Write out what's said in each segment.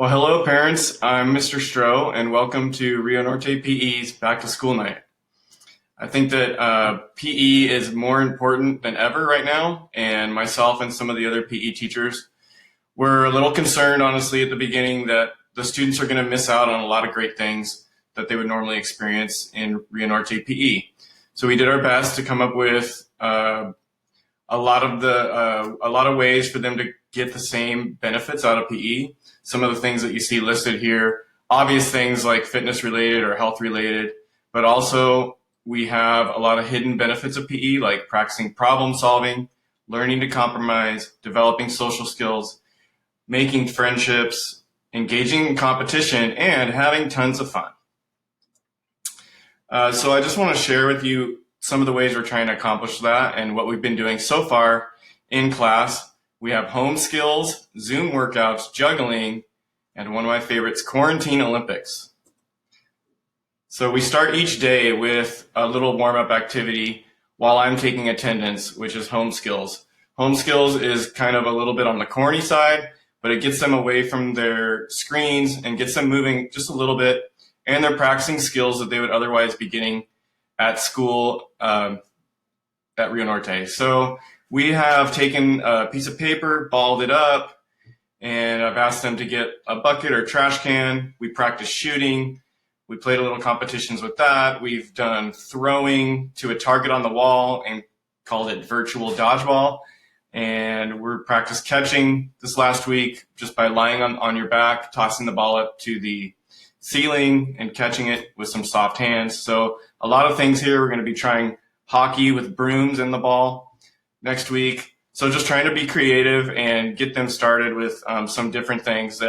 Well, hello, parents. I'm Mr. Stroh, and welcome to Rio Norte PE's Back to School Night. I think that PE is more important than ever right now, and myself and some of the other PE teachers were a little concerned, honestly, at the beginning that the students are going to miss out on a lot of great things that they would normally experience in Rio Norte PE. So we did our best to come up with a lot of ways for them to get the same benefits out of PE. Some of the things that you see listed here, obvious things like fitness related or health related, but also we have a lot of hidden benefits of PE, like practicing problem solving, learning to compromise, developing social skills, making friendships, engaging in competition, and having tons of fun. So I just want to share with you some of the ways we're trying to accomplish that and what we've been doing so far in class. We have home skills, Zoom workouts, juggling, and one of my favorites, quarantine Olympics. So we start each day with a little warm-up activity while I'm taking attendance, which is home skills. Home skills is kind of a little bit on the corny side, but it gets them away from their screens and gets them moving just a little bit, and they're practicing skills that they would otherwise be getting at school at Rio Norte. So we have taken a piece of paper, balled it up, and I've asked them to get a bucket or trash can. We practiced shooting. We played a little competitions with that. We've done throwing to a target on the wall and called it virtual dodgeball. And we're practiced catching this last week just by lying on your back, tossing the ball up to the ceiling and catching it with some soft hands. So a lot of things here. We're going to be trying hockey with brooms in the ball next week. So just trying to be creative and get them started with some different things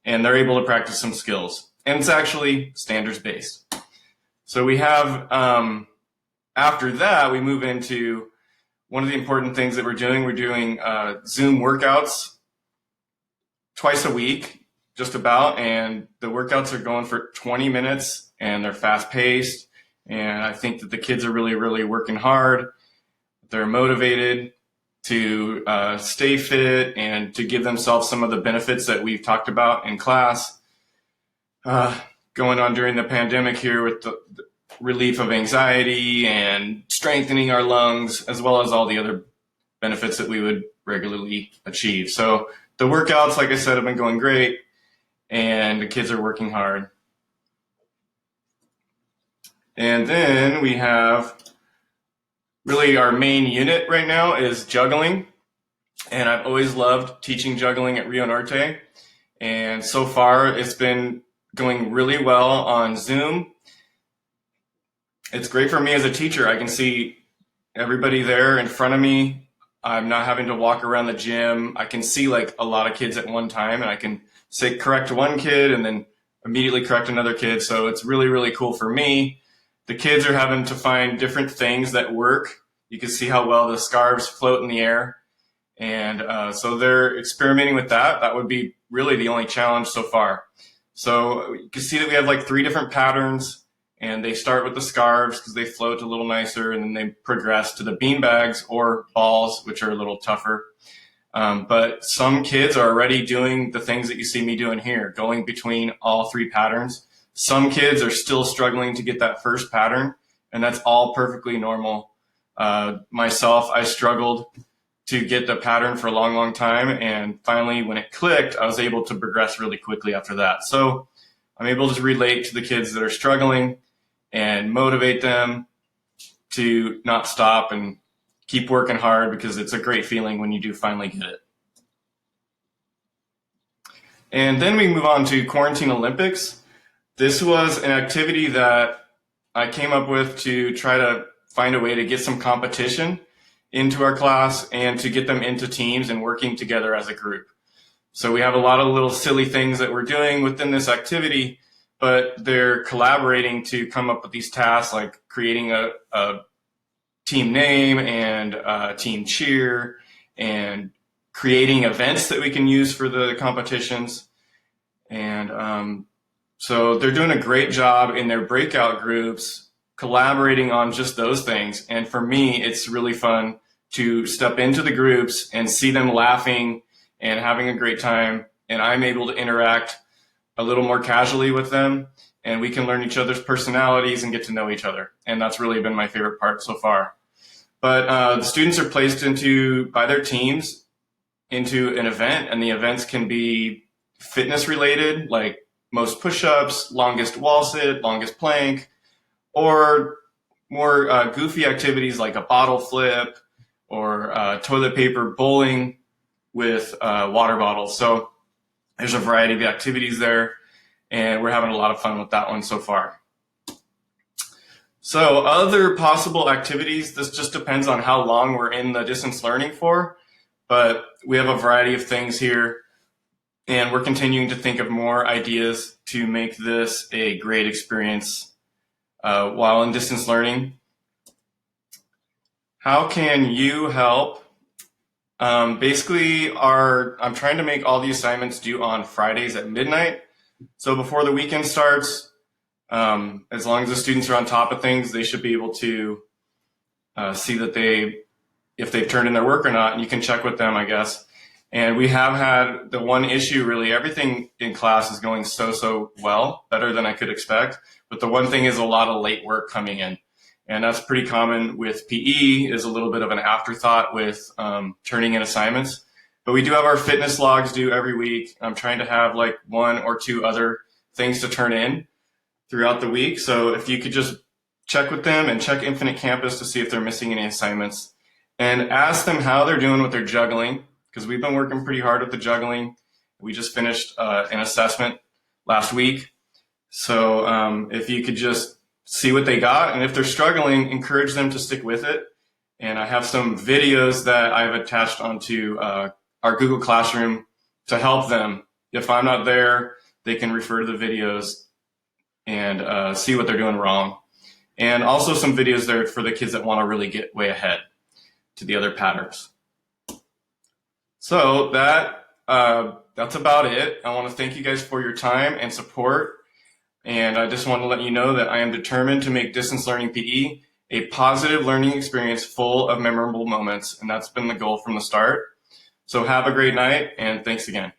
and they're able to practice some skills. And it's actually standards based. So we have, after that, we move into one of the important things that we're doing. We're doing Zoom workouts twice a week, just about, and the workouts are going for 20 minutes and they're fast paced. And I think that the kids are really, really working hard. They're motivated to stay fit and to give themselves some of the benefits that we've talked about in class. Going on during the pandemic here with the relief of anxiety and strengthening our lungs, as well as all the other benefits that we would regularly achieve. So the workouts, like I said, have been going great, and the kids are working hard. And then we have really our main unit right now is juggling. And I've always loved teaching juggling at Rio Norte. And so far it's been going really well on Zoom. It's great for me as a teacher. I can see everybody there in front of me. I'm not having to walk around the gym. I can see like a lot of kids at one time, and I can say correct one kid and then immediately correct another kid. So it's really, really cool for me. The kids are having to find different things that work. You can see how well the scarves float in the air. And so they're experimenting with that. That would be really the only challenge so far. So you can see that we have like 3 different patterns, and they start with the scarves because they float a little nicer, and then they progress to the bean bags or balls, which are a little tougher. But some kids are already doing the things that you see me doing here, going between all 3 patterns. Some kids are still struggling to get that first pattern, and that's all perfectly normal. Myself, I struggled to get the pattern for a long, long time, and finally when it clicked, I was able to progress really quickly after that. So I'm able to relate to the kids that are struggling and motivate them to not stop and keep working hard, because it's a great feeling when you do finally get it. And then we move on to Quarantine Olympics. This was an activity that I came up with to try to find a way to get some competition into our class and to get them into teams and working together as a group. So we have a lot of little silly things that we're doing within this activity, but they're collaborating to come up with these tasks, like creating a team name and a team cheer, and creating events that we can use for the competitions. And so they're doing a great job in their breakout groups collaborating on just those things. And for me, it's really fun to step into the groups and see them laughing and having a great time and I'm able to interact a little more casually with them, and we can learn each other's personalities and get to know each other. And that's really been my favorite part so far. But the students are placed by their teams into an event, and the events can be fitness related, like most push-ups, longest wall sit, longest plank, or more goofy activities like a bottle flip or toilet paper bowling with water bottles. So there's a variety of activities there, and we're having a lot of fun with that one so far. So other possible activities, this just depends on how long we're in the distance learning for, but we have a variety of things here, and we're continuing to think of more ideas to make this a great experience while in distance learning. How can you help? Basically, I'm trying to make all the assignments due on Fridays at midnight. So before the weekend starts, as long as the students are on top of things, they should be able to see that if they've turned in their work or not, and you can check with them, I guess. And we have had the one issue, really, everything in class is going so well, better than I could expect. But the one thing is a lot of late work coming in. And that's pretty common with PE, is a little bit of an afterthought with turning in assignments. But we do have our fitness logs due every week. I'm trying to have like 1 or 2 other things to turn in throughout the week. So if you could just check with them and check Infinite Campus to see if they're missing any assignments, and ask them how they're doing with their juggling, because we've been working pretty hard with the juggling. We just finished an assessment last week. So if you could just see what they got, and if they're struggling, encourage them to stick with it. And I have some videos that I've attached onto our Google Classroom to help them. If I'm not there, they can refer to the videos and see what they're doing wrong. And also some videos there for the kids that want to really get way ahead to the other patterns. So that's about it. I want to thank you guys for your time and support. And I just want to let you know that I am determined to make distance learning PE a positive learning experience full of memorable moments. And that's been the goal from the start. So have a great night, and thanks again.